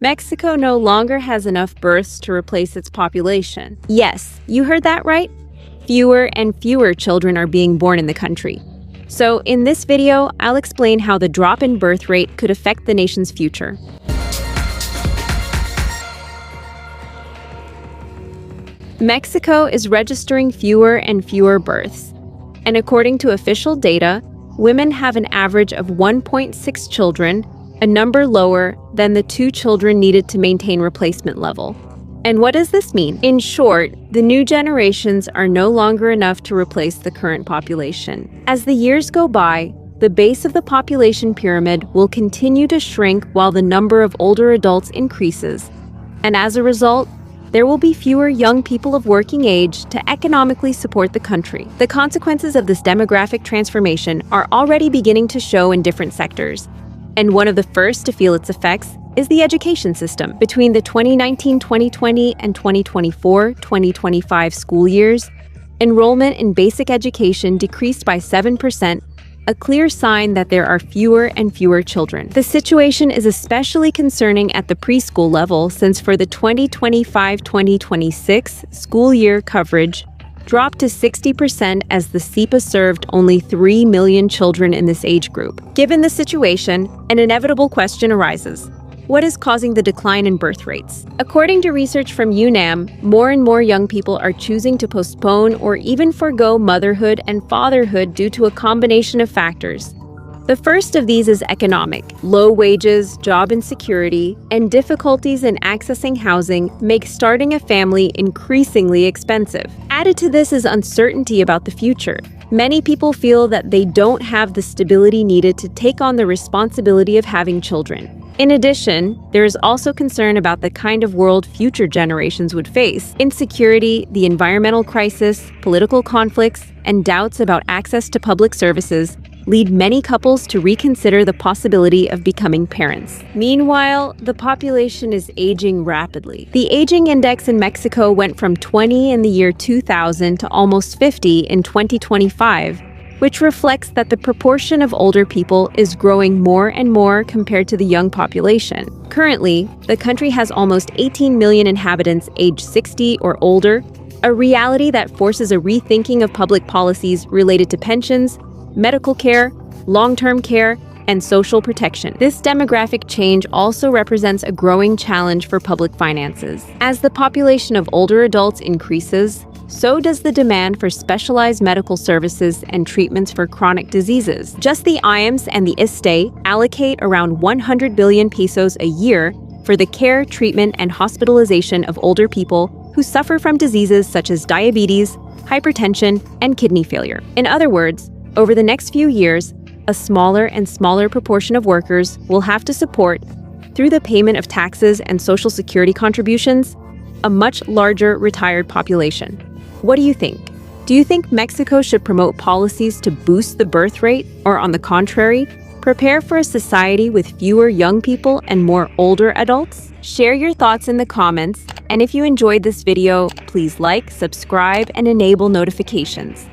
Mexico no longer has enough births to replace its population. Yes, you heard that right. Fewer and fewer children are being born in the country. So in this video, I'll explain how the drop in birth rate could affect the nation's future. Mexico is registering fewer and fewer births. And according to official data, women have an average of 1.6 children, a number lower than the 2 children needed to maintain replacement level. And what does this mean? In short, the new generations are no longer enough to replace the current population. As the years go by, the base of the population pyramid will continue to shrink while the number of older adults increases. And as a result, there will be fewer young people of working age to economically support the country. The consequences of this demographic transformation are already beginning to show in different sectors. And one of the first to feel its effects is the education system. Between the 2019-2020 and 2024-2025 school years, enrollment in basic education decreased by 7%, a clear sign that there are fewer and fewer children. The situation is especially concerning at the preschool level, since for the 2025-2026 school year coverage dropped to 60% as the SEPA served only 3 million children in this age group. Given the situation, an inevitable question arises. What is causing the decline in birth rates? According to research from UNAM, more and more young people are choosing to postpone or even forego motherhood and fatherhood due to a combination of factors. The first of these is economic. Low wages, job insecurity, and difficulties in accessing housing make starting a family increasingly expensive. Added to this is uncertainty about the future. Many people feel that they don't have the stability needed to take on the responsibility of having children. In addition, there is also concern about the kind of world future generations would face. Insecurity, the environmental crisis, political conflicts, and doubts about access to public services lead many couples to reconsider the possibility of becoming parents. Meanwhile, the population is aging rapidly. The aging index in Mexico went from 20 in the year 2000 to almost 50 in 2025, which reflects that the proportion of older people is growing more and more compared to the young population. Currently, the country has almost 18 million inhabitants aged 60 or older, a reality that forces a rethinking of public policies related to pensions, medical care, long-term care, and social protection. This demographic change also represents a growing challenge for public finances. As the population of older adults increases, so does the demand for specialized medical services and treatments for chronic diseases. Just the IMSS and the ISSSTE allocate around 100 billion pesos a year for the care, treatment, and hospitalization of older people who suffer from diseases such as diabetes, hypertension, and kidney failure. In other words, over the next few years, a smaller and smaller proportion of workers will have to support, through the payment of taxes and social security contributions, a much larger retired population. What do you think? Do you think Mexico should promote policies to boost the birth rate, or on the contrary, prepare for a society with fewer young people and more older adults? Share your thoughts in the comments, and if you enjoyed this video, please like, subscribe, and enable notifications.